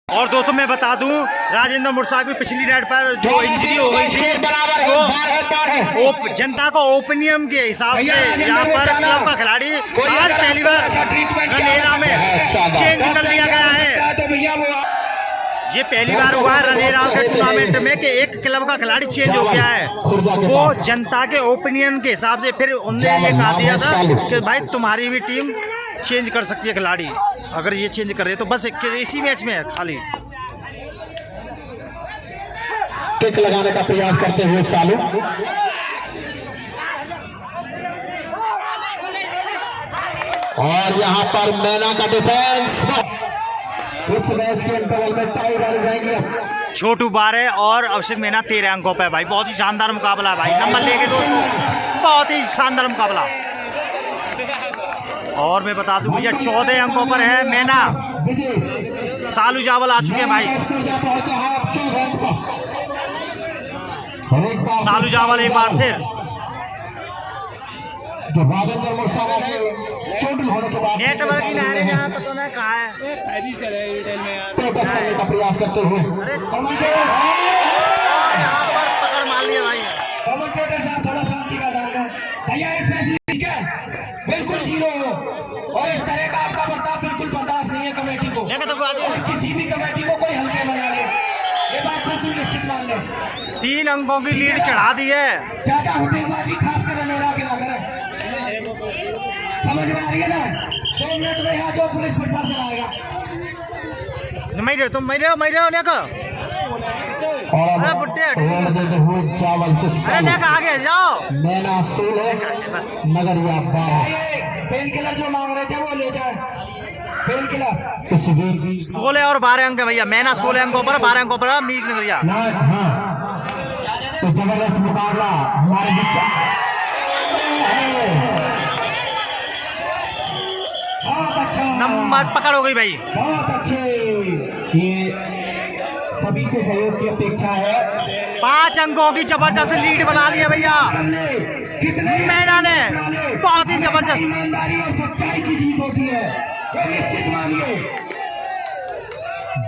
और दोस्तों मैं बता दूं, राजेंद्र मुर्सा की पिछली राइड पर जो इंजरी हो गई थी तो जनता को ओपिनियन के हिसाब से यहाँ पर क्लब का खिलाड़ी आज पहली बार रनेरा में चेंज कर लिया गया है। ये पहली बार हुआ है रनेरा के टूर्नामेंट में कि एक क्लब का खिलाड़ी चेंज हो गया है। वो जनता के ओपिनियन के हिसाब से फिर उन्होंने ये कहा दिया था कि भाई तुम्हारी भी टीम चेंज कर सकती है खिलाड़ी, अगर ये चेंज कर रहे तो बस इसी मैच में है खाली। किक लगाने का प्रयास करते हुए सालू और यहां पर मैना का डिफेंस। कुछ मैच के इंटरवल में टाई डाल जाएंगे। छोटू 12 और अभिषेक मैना 13 अंकों पे भाई बहुत ही शानदार मुकाबला है भाई, नंबर लेके दोस्तों बहुत ही शानदार मुकाबला। और मैं बता दूं भैया 14 अंकों पर है मैना, सालू जावल आ चुके हैं भाई। सालू जावल एक बार फिर नेटवर्क ही नहीं है यहाँ पता नहीं कहाँ है का प्रयास करते हुए यहाँ पर पकड़ मार लिया भाई। थोड़ा शांति का दायरा भैया, इसमें बिल्कुल जीरो हो और इस तरह का आपका बर्ताव बिल्कुल बर्दाश्त नहीं है कमेटी को। और किसी भी कमेटी को कोई हल्के बना ले, ये बात बिल्कुल निश्चित मान ले। 3 अंकों की लीड चढ़ा दी है। ज्यादा हुटेबाजी खास कर रनेरा के ना करें, समझ में आ रही है ना। 2 मिनट में यहाँ जो पुलिस प्रशासन आएगा तुम मैं रहे हो नेका और चावल से आगे जाओ। मैना 16 मगर या 12 पेन किलर जो मांग रहे थे वो ले जाए। पेन किलर इस बीच 16 और 12 अंक है भैया, मैना 16 अंकों पर 12 अंकों पर मीट नहीं भैया। तो जबरदस्त मुकाबला हमारे बीच। बहुत अच्छा नंबर पकड़ हो गई भाई, बहुत अच्छे। ये सभी से सहयोग की अपेक्षा है। 5 अंकों की जबरदस्त लीड बना ली है भैया मैना ने, बहुत ही जबरदस्त। ईमानदारी और सच्चाई की जीत होती है, तो निश्चित मानिए।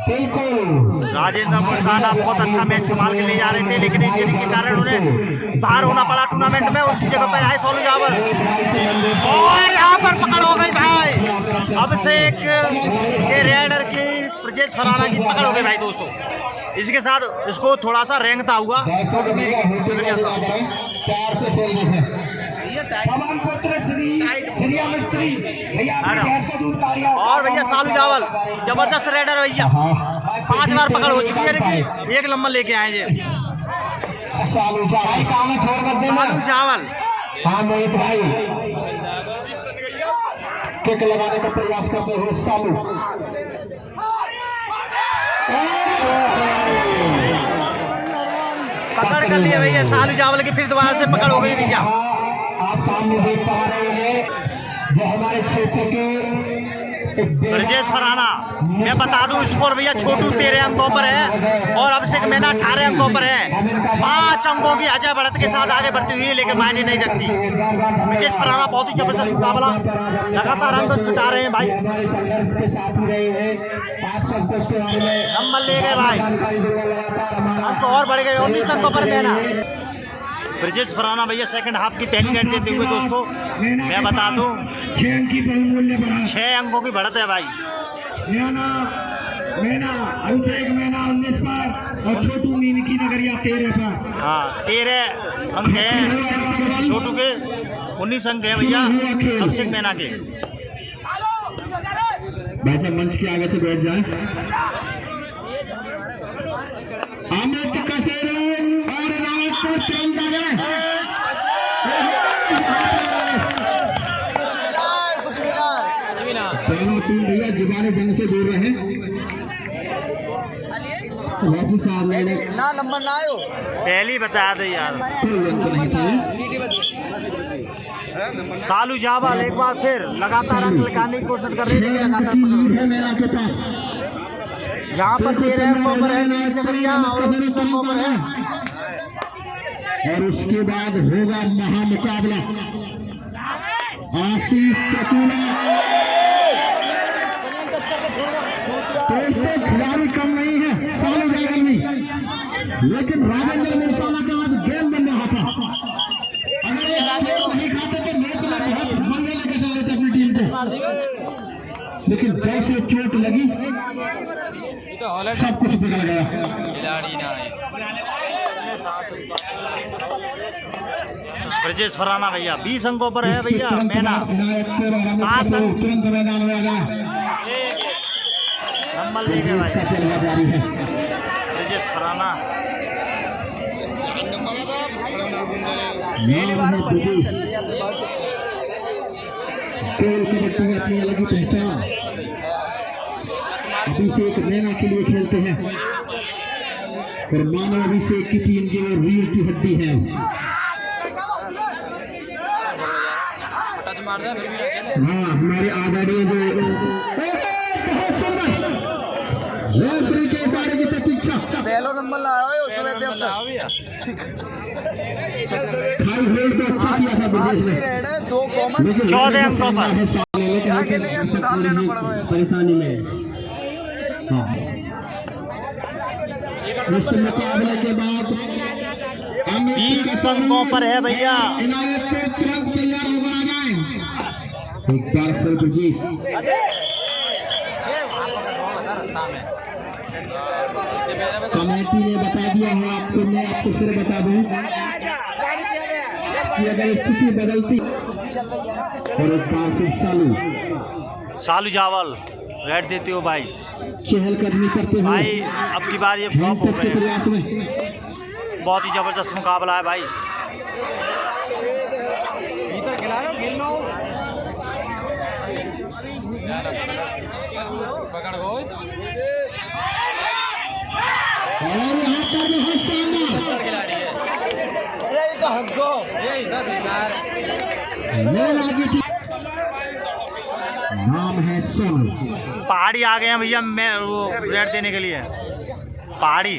बिल्कुल राजेंद्र मुर्साना बहुत अच्छा मैच संभाल के ले जा रहे थे, लेकिन इंजरी के कारण उन्हें बाहर होना पड़ा टूर्नामेंट में। उसकी जगह पर आए सालू जावल और यहाँ पर पकड़ हो गई भाई अभिषेक के रेडर की ब्रजेश फराना की पकड़ हो गई भाई दोस्तों। इसके साथ इसको थोड़ा सा रेंगता हुआ और भैया सालू जावल जबरदस्त रेडर भैया, 5 बार पकड़ हो चुकी है, लेकिन 1 नंबर लेके आए ये सालू जावल। हाँ मोहित भाई, किक लगाने का प्रयास करते हुए सालू पकड़ कर लिया भैया सालू जावल की, फिर दोबारा से पकड़ हो गई भैया। आप सामने देख पा रहे हैं जो हमारे क्षेत्र के ब्रजेश फराना। मैं बता दूं स्कोर भैया छोटू 13 अंकों पर है और अभिषेक मैना 18 अंकों पर है। 5 अंकों की अजय बढ़त के साथ आगे बढ़ती हुई है, लेकिन मायने नहीं रखती। ब्रजेश फराना बहुत ही जबरदस्त मुकाबला, लगातार रन तो छुटा रहे हैं भाई। नंबर ले गए भाई, हम तो और बढ़ गए 19 अंकों पर मैना। ब्रजेश फराना भैया सेकंड हाफ की पहली राइड देते हुए दोस्तों मैं बता दूं 6 अंकों की बढ़त है भाई। मैना अभिषेक मैना 19 पर और छोटू मीन की नगरिया 13 पर। हाँ 13 अंक हैं छोटू के, 19 अंक है भैया अभिषेक मैना के। भाई साहब मंच के आगे से बैठ जाए। अमित कसेरू और नागपुर तिरंगा दोनों टीम भैया जुबानी जंग से दूर रहे। ना नंबर ना आयो पहली बता दो यार। सालू जावल एक बार फिर लगातार अंक लगाने की कोशिश कर रही है, लगातार यहाँ पर 13 अंकों पर है नगरिया और 19 अंकों पर है। और उसके बाद होगा महामुकाबला आशीष चचूला। दोस्तों खिलाड़ी कम लेकिन राजेंद्र मिर्साला का आज गेम बन रहा था। अगर ये चोट नहीं खाते तो मैच में बहुत बढ़िया लेके चल लेते अपनी टीम को, लेकिन जैसे चोट लगी सब कुछ बिगड़ गया। ब्रजेश फराना भैया 20 अंकों पर है भैया। मैना 7 अंक तुरंत मैदान में आ गया। नंबर लेके भाई इसका चलना जारी है। ब्रजेश फराना नाम है ब्रजेश। खेल कबड्डी में अपनी अलग ही पहचान। अभिषेक मैना के लिए खेलते हैं और मानव अभिषेक की टीम की वो रीढ़ की हड्डी है। हाँ, हमारे आदरणीय जो बहुत सुंदर रेफरी के इशारे की प्रतीक्षा। पहला नंबर लाया उसमें हाई होल्ड तो अच्छा किया था ब्रजेश ने, दो कॉमन लेकिन 14 अंकों पर परेशानी में। हाँ, इस मुकाबले के बाद 20 अंकों पर है भैया। इनायत को तुरंत तैयार होकर आ जाए। एक बार फिर ब्रजेश कमेटी ने बता दिया है आपको, मैं आपको फिर बता दूं कि अगर स्थिति बदलती और एक बार फिर सालू जावल रेड देते हो भाई। चहलकदमी करते हुए भाई अब की बार ये फ्लॉप हो टच के गए। प्रयास में बहुत ही जबरदस्त मुकाबला है भाई। और यहाँ पर बहुत शानदार मेल आगे थी। नाम है सोनू। पहाड़ी आ गए हैं भैया मैं वो रेड देने के लिए। पहाड़ी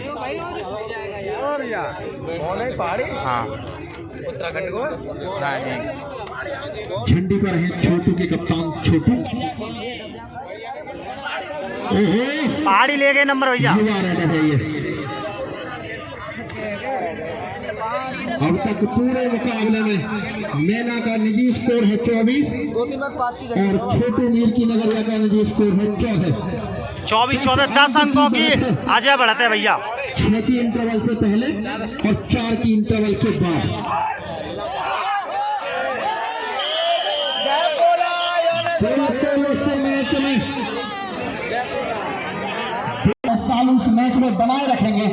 हाँ उत्तराखंड को झंडी पर है छोटू के कप्तान छोटू। ओहो, पहाड़ी ले गए नंबर भैया। युवा रेडर है ये। अब तक पूरे मुकाबले में मैना का निजी स्कोर है 24 और छोटू मीर की नगरिया का निजी स्कोर है 14। 24-14 10 अंकों की आगे बढ़ते हैं भैया। 6 की इंटरवल से पहले और 4 की इंटरवल के बाद। मैच में साल उस मैच में बनाए रखेंगे,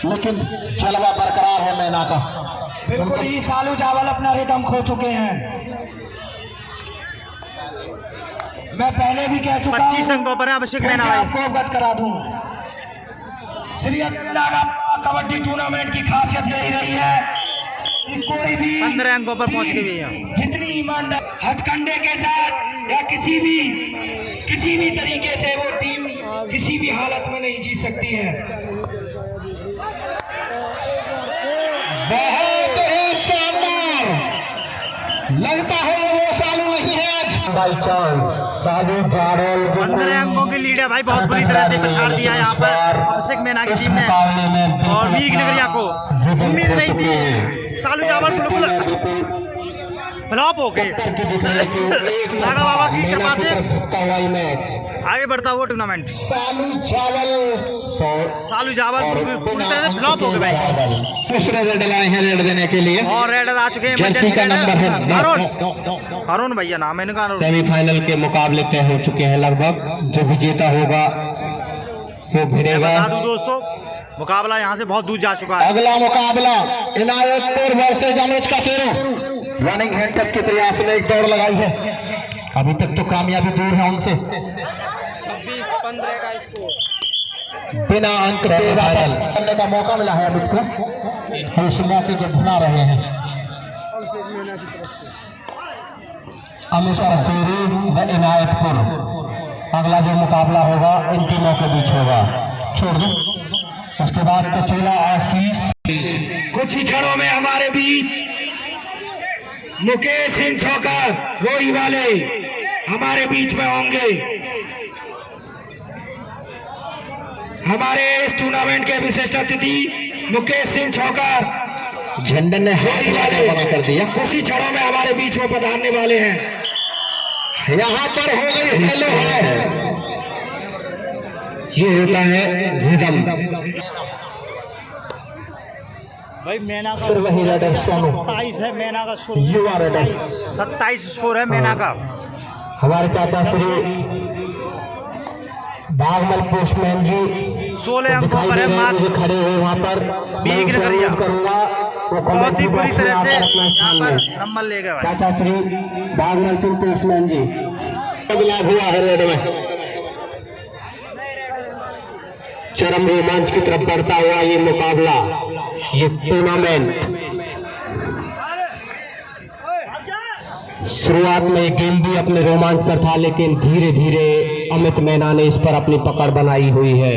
लेकिन जलवा बरकरार है मैना का। बिल्कुल ही सालू चावल अपना रिदम खो चुके हैं। मैं पहले भी कह चुका 25 अंकों पर है अभिषेक मैना भाई। आपको अवगत करा दूं, श्री कबड्डी टूर्नामेंट की खासियत यही रही है कि कोई भी 15 अंकों पर पहुंच गए भैया। जितनी ईमानदार हथकंडे के साथ या किसी भी तरीके से वो टीम किसी भी हालत में नहीं जीत सकती है। बहुत ही शानदार लगता है वो सालू नहीं है आज बाई चांस। सालू 15 अंकों की लीड है भाई। बहुत बुरी तरह से पछाड़ दिया यहाँ पर अभिषेक मैना की टीम ने और मीर की नगरिया को। उम्मीद नहीं थी। सालू चावल बिल्कुल फ्लॉप हो गए। नागा बाबा की कृपा से आगे बढ़ता हुआ टूर्नामेंट। सालू चावल पूरी तरह से फ्लॉप हो गए भाई। दूसरे रेड लाए हैं रेड देने के लिए और रेडर आ चुके हैं। जर्सी का नंबर है अरुण भैया नाम है इनका। सेमीफाइनल के मुकाबले तय हो चुके हैं लगभग। जो विजेता होगा वो भिड़ेगा। बता दूं दोस्तों मुकाबला यहाँ से बहुत दूर जा चुका है। अगला मुकाबला इनायतपुर वर्सेस जावेद का शेरू। रनिंग हैंड टच के प्रयास में एक दौड़ लगाई है। अभी तक तो कामयाबी दूर है उनसे। 26-15 का स्कोर बिना अंक के वापस करने का मौका मिला है अमित को। हम इस मौके को भुला रहे हैं। अमित शेरू व इनायतपुर अगला जो मुकाबला होगा इन तीनों के बीच होगा। छोड़ दो। उसके बाद कचोला आशीष। कुछ ही क्षणों में हमारे बीच मुकेश सिंह छोकर रोही वाले हमारे बीच में होंगे। हमारे इस टूर्नामेंट के विशिष्ट अतिथि मुकेश सिंह छौकर झंडन ने हाथ हिलाकर मना कर दिया। उसी क्षणों में हमारे बीच में पधारने वाले हैं। यहाँ पर हो गई हेलो है, ये होता है रिदम। भाई मैना का फिर वही रेडर सोनू, 27 है मैना का स्कोर, युवा रेडर 27 स्कोर है मैना का। हमारे चाचा श्री बागमल पोस्टमैन जी 16 अंकों पर है मुझे मात्र खड़े हुए वहाँ पर। मैं बीक उनसे नगरिया। अनुरोध करूंगा वो बहुत ही कमेटी बुरी बॉक्स में तरह से आकर अपना यहाँ स्थान पर लें। नंबर ले गए भाई। चाचा श्री बागमल सिंह पोस्टमैन जी लाभ हुआ है रेड में। चरम रोमांच की तरफ बढ़ता हुआ ये मुकाबला, ये टूर्नामेंट। शुरुआत में गेम भी अपने रोमांच पर था, लेकिन धीरे धीरे अमित मैना ने इस पर अपनी पकड़ बनाई हुई है।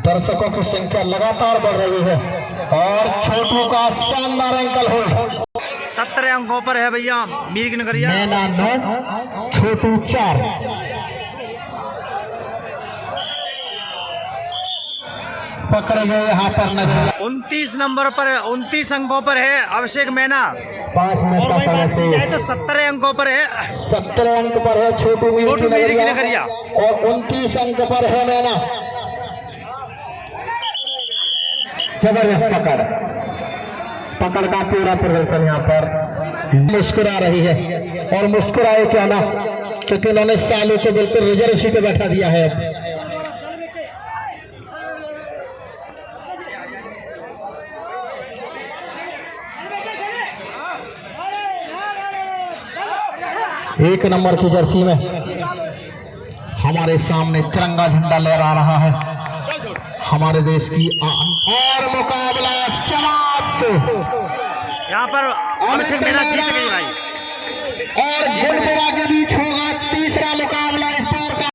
दर्शकों की संख्या लगातार बढ़ रही है और छोटू का शानदार एंकल होल्ड। 17 अंकों पर है भैया मीर नगरिया। मैना 9, छोटू 4। पकड़े गए यहाँ पर नजर। 29 नंबर पर 29 अंकों पर है अभिषेक मैना। 5 मिनट और का वही बात समय की जाए से तो 17 अंकों पर है 17 अंक पर है छोटू छोटू मीर की नगरिया नगरिया। और 29 अंक पर है मैना। जबरदस्त पकड़ का पूरा प्रदर्शन यहाँ पर। मुस्कुरा रही है और मुस्कुराए क्या ना, क्योंकि उन्होंने सालों को बिल्कुल रिजर्व सीट पे बैठा दिया है। एक नंबर की जर्सी में हमारे सामने तिरंगा झंडा लहरा रहा है हमारे देश की और मुकाबला समाप्त। यहाँ पर अभिषेक मैना जीत गई भाई।